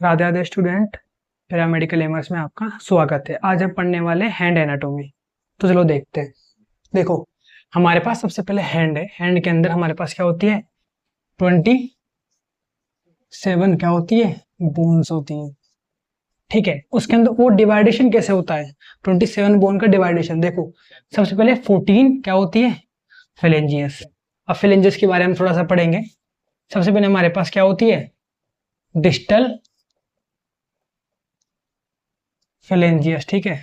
Radhe Radhe student, paramedical एमर्स में आपका स्वागत है। आज हम पढ़ने वाले हैंड एनाटॉमी। तो चलो देखते हैं। देखो, हमारे पास सबसे पहले हैंड है। हैंड के अंदर हमारे पास क्या होती है? 27 क्या होती है? बोन्स होती हैं। ठीक है, उसके अंदर वो डिवाइडेशन कैसे होता है? 27 बोन का डिवाइडेशन देखो। सबसे पहले 14 क्या होती है? फेलेंजियस। अब फेलेंजियस के बारे में थोड़ा सा पढ़ेंगे। सबसे पहले हमारे पास क्या होती है? डिस्टल फेलेंजियस। ठीक है,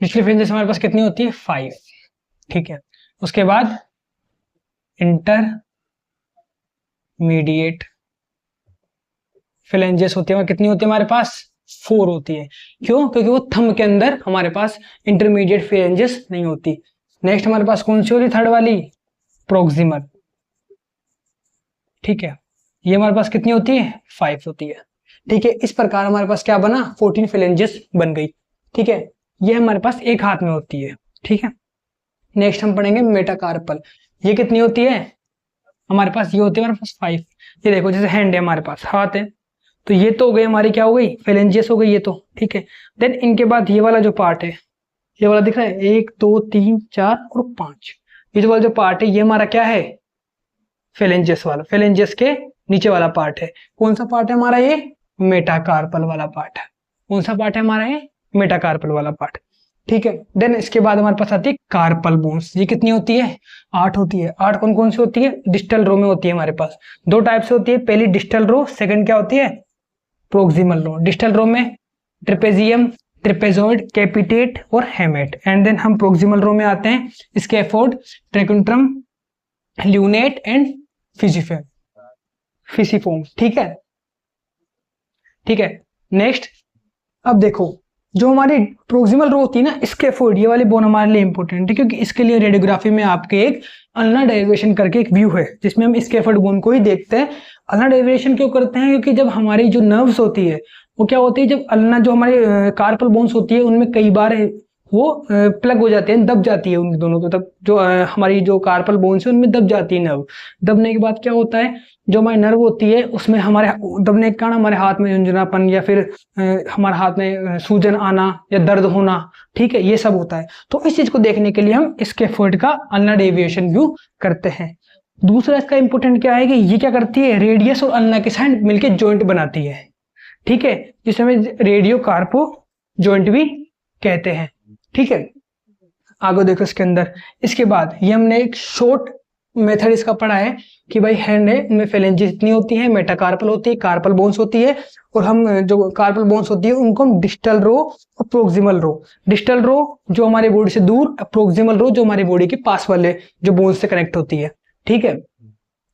डिस्टल फेलेंजियस हमारे पास कितनी होती है? 5। ठीक है, उसके बाद इंटरमीडिएट फेलेंजियस होती है, कितनी होती है हमारे पास? 4 होती है। क्यों? क्योंकि वो थंब के अंदर हमारे पास इंटरमीडिएट फेलेंजियस नहीं होती। नेक्स्ट हमारे पास कौन सी होती? थर्ड वाली, प्रोक्सिमल। ठीक है, ये हमारे पास कितनी होती है? 5 होती है। ठीक है, इस प्रकार हमारे पास क्या बना? 14 फेलेंजियस बन गई। ठीक है, ये हमारे पास एक हाथ में होती है। ठीक है, नेक्स्ट हम पढ़ेंगे मेटाकार्पल। ये कितनी होती है हमारे पास? ये होती है हमारे पास 5। ये देखो, जैसे हैंड है हमारे पास, हाथ है, तो ये तो हो गई हमारी, क्या हो गई? फेलेंजियस हो गई ये तो। ठीक है, देन इनके बाद ये वाला जो पार्ट है, ये वाला दिख रहा है, 1 2 3 4 और 5। ये जो वाला जो पार्ट है, ये हमारा क्या है? फेलेंजियस वाला। फेलेंजियस के नीचे वाला पार्ट है। कौन सा पार्ट है हमारा? ये मेटाकार्पल वाला पार्ट है। कौन सा पार्ट है हमारा? ये मेटाकार्पल वाला पार्ट। ठीक है, देन इसके बाद हमारे पास आती है कार्पल बोन्स। ये कितनी होती है? 8 होती है। 8 कौन कौन सी होती है? डिस्टल रो में होती है हमारे पास। दो टाइप से होती है, पहली डिस्टल रो, सेकंड क्या होती है? प्रोक्सिमल रो। डिस्टल रो में ट्रेपेजियम, ट्रेपेजॉइड, कैपिटेट और हेमेट। एंड देन हम प्रोक्सिमल रो में आते हैं, स्कैफोल्ड, ट्रैक्यूट्रम, ल्यूनेट एंड फिसिफोम। ठीक है, ठीक है, नेक्स्ट अब देखो, जो हमारी प्रोक्सिमल रो होती है ना, स्कैफोल्ड, ये वाली बोन हमारे लिए इंपॉर्टेंट है, क्योंकि इसके लिए रेडियोग्राफी में आपके एक अल्नर डेरिवेशन करके एक व्यू है, जिसमें हम स्कैफोल्ड बोन को ही देखते हैं। अल्नर डेरिवेशन क्यों करते हैं? क्योंकि जब हमारी जो नर्व्स होती है, वो क्या होती है, जब अल्नर जो हमारे कार्पल बोन्स होती है, उनमें कई बार वो प्लग हो जाते हैं, दब जाती है उन दोनों को। तब जो हमारी जो कार्पल बोन्स है, उनमें दब जाती है नर्व। दबने के बाद क्या होता है, जो हमारी नर्व होती है, उसमें हमारे दबने के कारण हमारे हाथ में झुंझुनापन या फिर हमारे हाथ में सूजन आना या दर्द होना, ठीक है, ये सब होता है। तो इस चीज को देखने के लिए हम स्कैफोल्ड का अल्नर डेविएशन व्यू करते हैं। दूसरा इसका इंपॉर्टेंट क्या है कि ये क्या करती है? रेडियस और अल्ना के साइड मिलकर जॉइंट बनाती है। ठीक है, जिसे हमें रेडियो कार्पो जॉइंट भी कहते हैं। ठीक है, आगे देखो इसके अंदर। इसके बाद ये हमने एक शॉर्ट मेथड इसका पढ़ा है कि भाई हैंड है, इनमें फेलेंजियस इतनी होती है, मेटाकार्पल होती है, कार्पल बोन्स होती है, और हम जो कार्पल बोन्स होती है उनको हम डिस्टल रो और प्रोक्सिमल रो। डिस्टल रो जो हमारे बॉडी से दूर, प्रोक्सिमल रो जो हमारी बॉडी के पास वाले जो बोन्स से कनेक्ट होती है। ठीक है,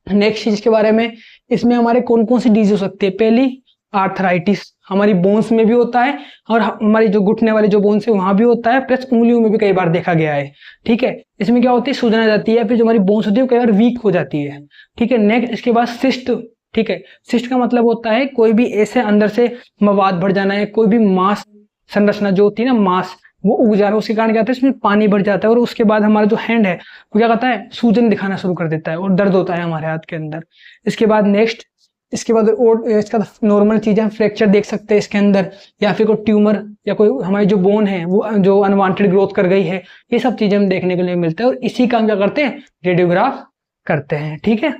नेक्स्ट चीज के बारे में, इसमें हमारे कौन कौन सी डिजीज हो सकती है? पहली, आर्थराइटिस, हमारी बोन्स में भी होता है, और हमारी जो घुटने वाले जो बोन्स है वहां भी होता है, प्लस उंगलियों में भी कई बार देखा गया है। ठीक है, इसमें क्या होती है? सूजन आ जाती है, फिर जो हमारी बोन्स होती है वो कई बार वीक हो जाती है। ठीक है, नेक्स्ट इसके बाद सिस्ट। ठीक है, सिस्ट का मतलब होता है कोई भी ऐसे अंदर से मवाद भर जाना है, कोई भी मांस संरचना जो होती है ना, मांस, वो उग जा रहा है, उसके कारण क्या होता है? इसमें पानी भर जाता है, और उसके बाद हमारा जो हैंड है वो क्या करता है? सूजन दिखाना शुरू कर देता है और दर्द होता है हमारे हाथ के अंदर। इसके बाद नेक्स्ट, इसके बाद और इसका नॉर्मल चीजें, हम फ्रैक्चर देख सकते हैं इसके अंदर, या फिर कोई ट्यूमर या कोई हमारी जो बोन है वो जो अनवांटेड ग्रोथ कर गई है, ये सब चीजें हम देखने के लिए मिलता है, और इसी का हम क्या करते हैं? रेडियोग्राफ करते हैं। ठीक है।